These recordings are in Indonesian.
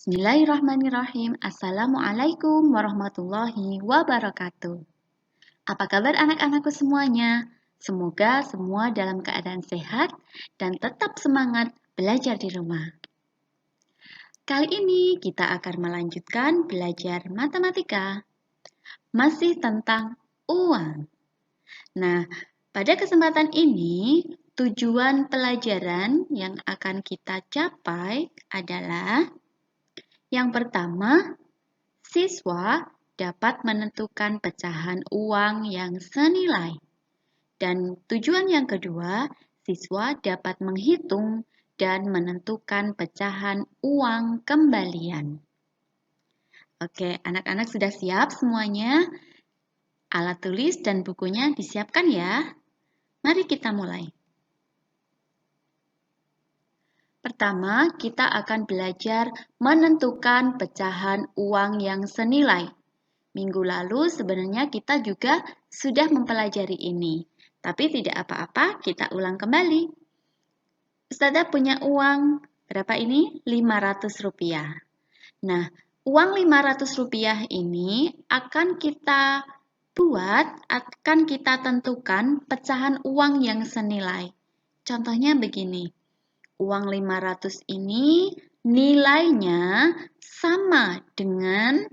Bismillahirrahmanirrahim. Assalamualaikum warahmatullahi wabarakatuh. Apa kabar anak-anakku semuanya? Semoga semua dalam keadaan sehat dan tetap semangat belajar di rumah. Kali ini kita akan melanjutkan belajar matematika. Masih tentang uang. Nah, pada kesempatan ini tujuan pelajaran yang akan kita capai adalah yang pertama, siswa dapat menentukan pecahan uang yang senilai. Dan tujuan yang kedua, siswa dapat menghitung dan menentukan pecahan uang kembalian. Oke, anak-anak sudah siap semuanya? Alat tulis dan bukunya disiapkan ya. Mari kita mulai. Pertama, kita akan belajar menentukan pecahan uang yang senilai. Minggu lalu sebenarnya kita juga sudah mempelajari ini. Tapi tidak apa-apa, kita ulang kembali. Ustazah punya uang berapa ini? 500 rupiah. Nah, uang 500 rupiah ini akan kita tentukan pecahan uang yang senilai. Contohnya begini. Uang 500 ini nilainya sama dengan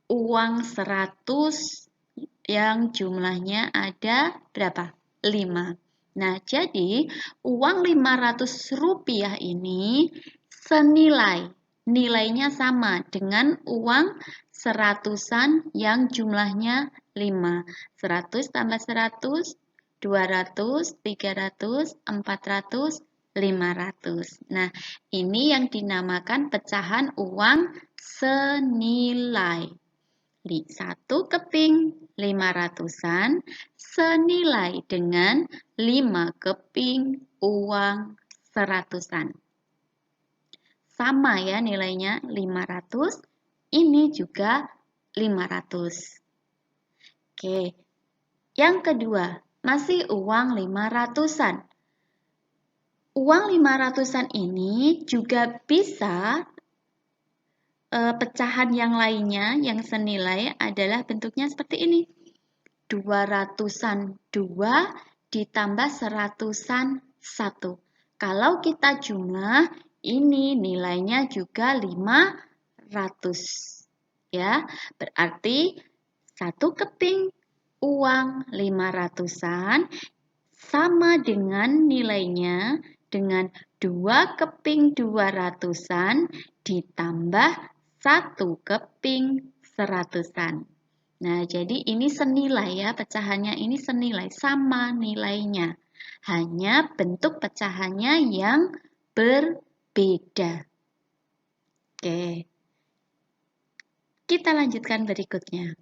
uang 100 yang jumlahnya ada berapa? 5. Nah, jadi uang 500 rupiah ini senilai. Nilainya sama dengan uang seratusan yang jumlahnya 5. 100 tambah 100, 200, 300, 400, 500. Nah, ini yang dinamakan pecahan uang senilai. 1 keping 500-an senilai dengan 5 keping uang 100-an. Sama ya nilainya 500, ini juga 500. Oke, yang kedua masih uang 500-an. Uang 500-an ini juga bisa pecahan yang lainnya yang senilai adalah bentuknya seperti ini. 200-an 2 ditambah 100-an 1. Kalau kita jumlah, ini nilainya juga 500. Ya, berarti 1 keping uang 500-an sama dengan nilainya dengan 2 keping 200-an ditambah 1 keping 100-an. Nah, jadi ini senilai ya, pecahannya ini senilai, sama nilainya. Hanya bentuk pecahannya yang berbeda. Oke, kita lanjutkan berikutnya.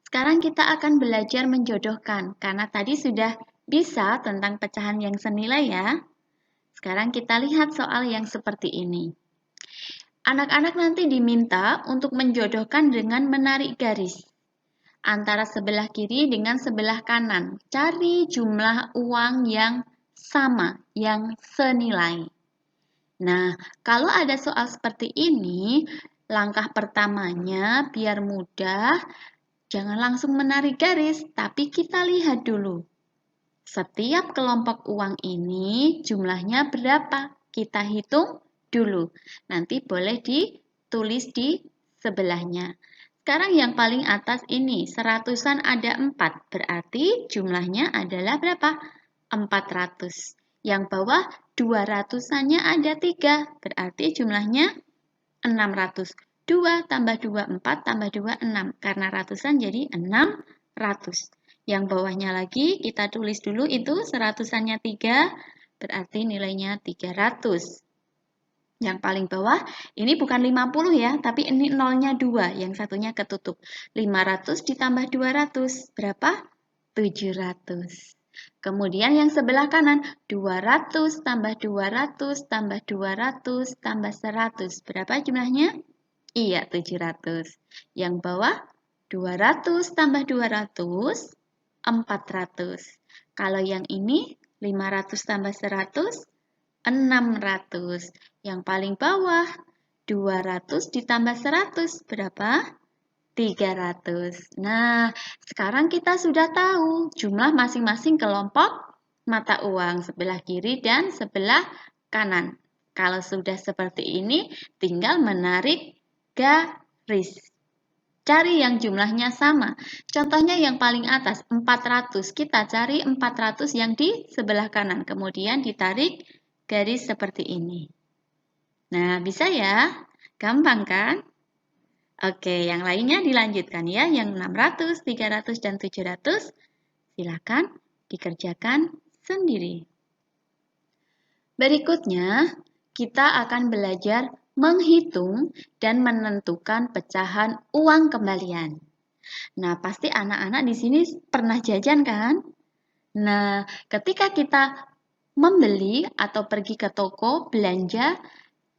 Sekarang kita akan belajar menjodohkan, karena tadi sudah bisa tentang pecahan yang senilai ya. Sekarang kita lihat soal yang seperti ini. Anak-anak nanti diminta untuk menjodohkan dengan menarik garis antara sebelah kiri dengan sebelah kanan. Cari jumlah uang yang sama, yang senilai. Nah, kalau ada soal seperti ini, langkah pertamanya biar mudah, jangan langsung menarik garis, tapi kita lihat dulu. Setiap kelompok uang ini jumlahnya berapa? Kita hitung dulu. Nanti boleh ditulis di sebelahnya. Sekarang yang paling atas ini, seratusan ada 4. Berarti jumlahnya adalah berapa? 400. Yang bawah 200-annya ada 3. Berarti jumlahnya 600. 2 tambah 2, 4 tambah 2, 6. Karena ratusan jadi 600. Yang bawahnya lagi kita tulis dulu itu seratusannya 3, berarti nilainya 300. Yang paling bawah ini bukan 50 ya, tapi ini nolnya 2, yang satunya ketutup. 500 ditambah 200, berapa? 700. Kemudian yang sebelah kanan, 200 tambah 200 tambah 200 tambah 100. Berapa jumlahnya? Iya, 700. Yang bawah, 200 tambah 200, 400. Kalau yang ini, 500 tambah 100, 600. Yang paling bawah, 200 ditambah 100 berapa? 300. Nah, sekarang kita sudah tahu jumlah masing-masing kelompok mata uang sebelah kiri dan sebelah kanan. Kalau sudah seperti ini, tinggal menarik garis. Cari yang jumlahnya sama. Contohnya yang paling atas, 400. Kita cari 400 yang di sebelah kanan. Kemudian ditarik garis seperti ini. Nah, bisa ya? Gampang kan? Oke, yang lainnya dilanjutkan ya. Yang 600, 300, dan 700. Silakan dikerjakan sendiri. Berikutnya, kita akan belajar menghitung dan menentukan pecahan uang kembalian. Nah, pasti anak-anak di sini pernah jajan kan? Nah, ketika kita membeli atau pergi ke toko belanja,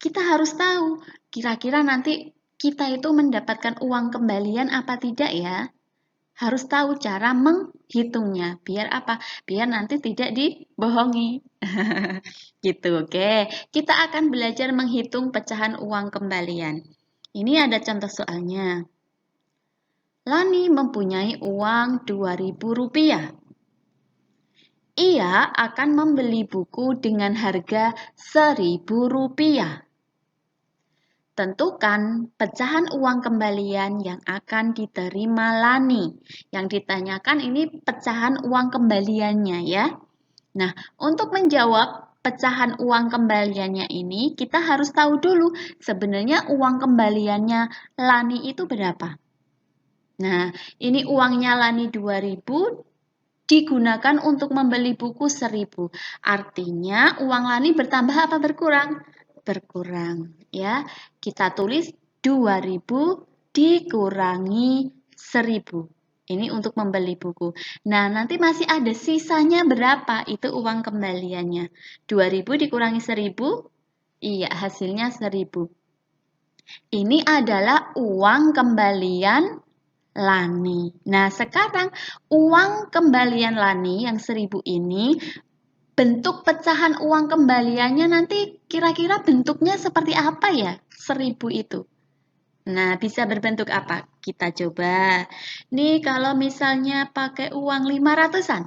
kita harus tahu kira-kira nanti kita itu mendapatkan uang kembalian apa tidak ya. Harus tahu cara menghitungnya. Biar apa? Biar nanti tidak dibohongi. Gitu, oke. Kita akan belajar menghitung pecahan uang kembalian. Ini ada contoh soalnya. Lani mempunyai uang Rp2.000. Ia akan membeli buku dengan harga Rp1.000. Tentukan pecahan uang kembalian yang akan diterima Lani. Yang ditanyakan ini pecahan uang kembaliannya ya. Nah, untuk menjawab pecahan uang kembaliannya ini, kita harus tahu dulu sebenarnya uang kembaliannya Lani itu berapa. Nah, ini uangnya Lani 2.000 digunakan untuk membeli buku 1.000. Artinya uang Lani bertambah apa berkurang? Berkurang ya. Kita tulis 2.000 dikurangi 1.000. Ini untuk membeli buku. Nah, nanti masih ada sisanya berapa? Itu uang kembaliannya. 2.000 dikurangi 1.000? Iya, hasilnya 1.000. Ini adalah uang kembalian Lani. Nah, sekarang uang kembalian Lani yang 1.000 ini, bentuk pecahan uang kembaliannya nanti kira-kira bentuknya seperti apa ya? 1.000 itu. Nah, bisa berbentuk apa? Kita coba. Nih, kalau misalnya pakai uang 500-an.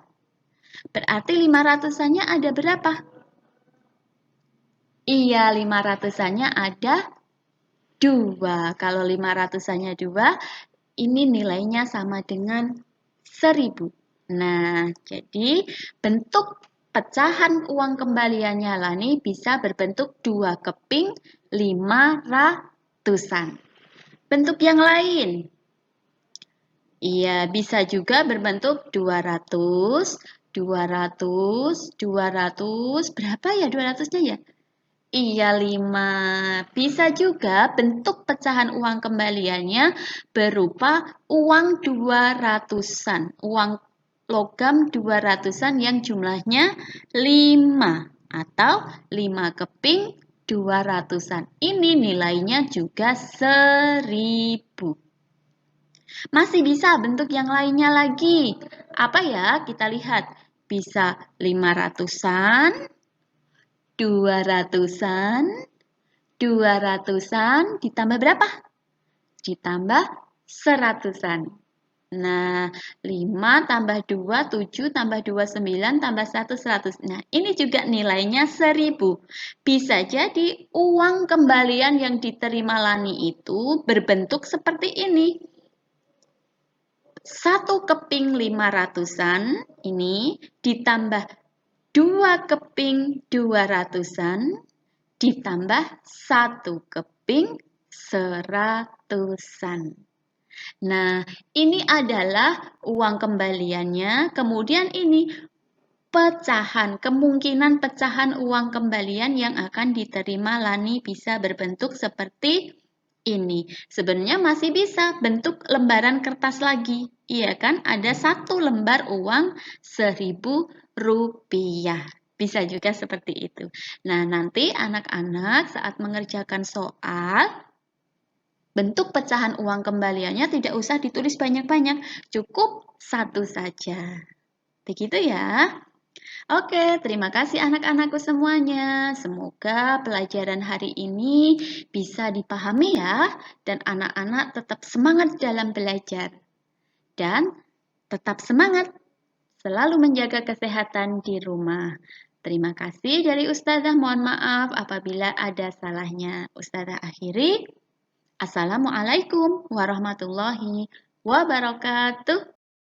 Berarti 500-annya ada berapa? Iya, 500-annya ada 2. Kalau 500-annya 2, ini nilainya sama dengan 1.000. Nah, jadi bentuk pecahan uang kembaliannya Lani bisa berbentuk 2 keping 500-an. Bentuk yang lain, iya bisa juga berbentuk 200, 200, 200, berapa ya 200-nya ya? Iya, 5. Bisa juga bentuk pecahan uang kembaliannya berupa uang 200-an. Uang logam 200-an yang jumlahnya 5 atau 5 keping 200-an. Ini nilainya juga 1.000. Masih bisa bentuk yang lainnya lagi. Apa ya? Kita lihat. Bisa 500-an, 200-an, 200-an ditambah berapa? Ditambah 100-an. Nah, 5 tambah 2, 7 tambah 2, 9 tambah 1, 100. Nah, ini juga nilainya 1.000. Bisa jadi uang kembalian yang diterima Lani itu berbentuk seperti ini. 1 keping 500-an ini ditambah 2 keping 200-an ditambah 1 keping 100-an. Nah, ini adalah uang kembaliannya. Kemudian ini pecahan, kemungkinan pecahan uang kembalian yang akan diterima Lani bisa berbentuk seperti ini. Sebenarnya masih bisa bentuk lembaran kertas lagi. Iya kan? Ada 1 lembar uang Rp1.000. Bisa juga seperti itu. Nah, nanti anak-anak saat mengerjakan soal, bentuk pecahan uang kembaliannya tidak usah ditulis banyak-banyak, cukup 1 saja. Begitu ya. Oke, terima kasih anak-anakku semuanya. Semoga pelajaran hari ini bisa dipahami ya, dan anak-anak tetap semangat dalam belajar. Dan tetap semangat selalu menjaga kesehatan di rumah. Terima kasih dari Ustazah. Mohon maaf apabila ada salahnya. Ustazah akhiri. Assalamualaikum warahmatullahi wabarakatuh.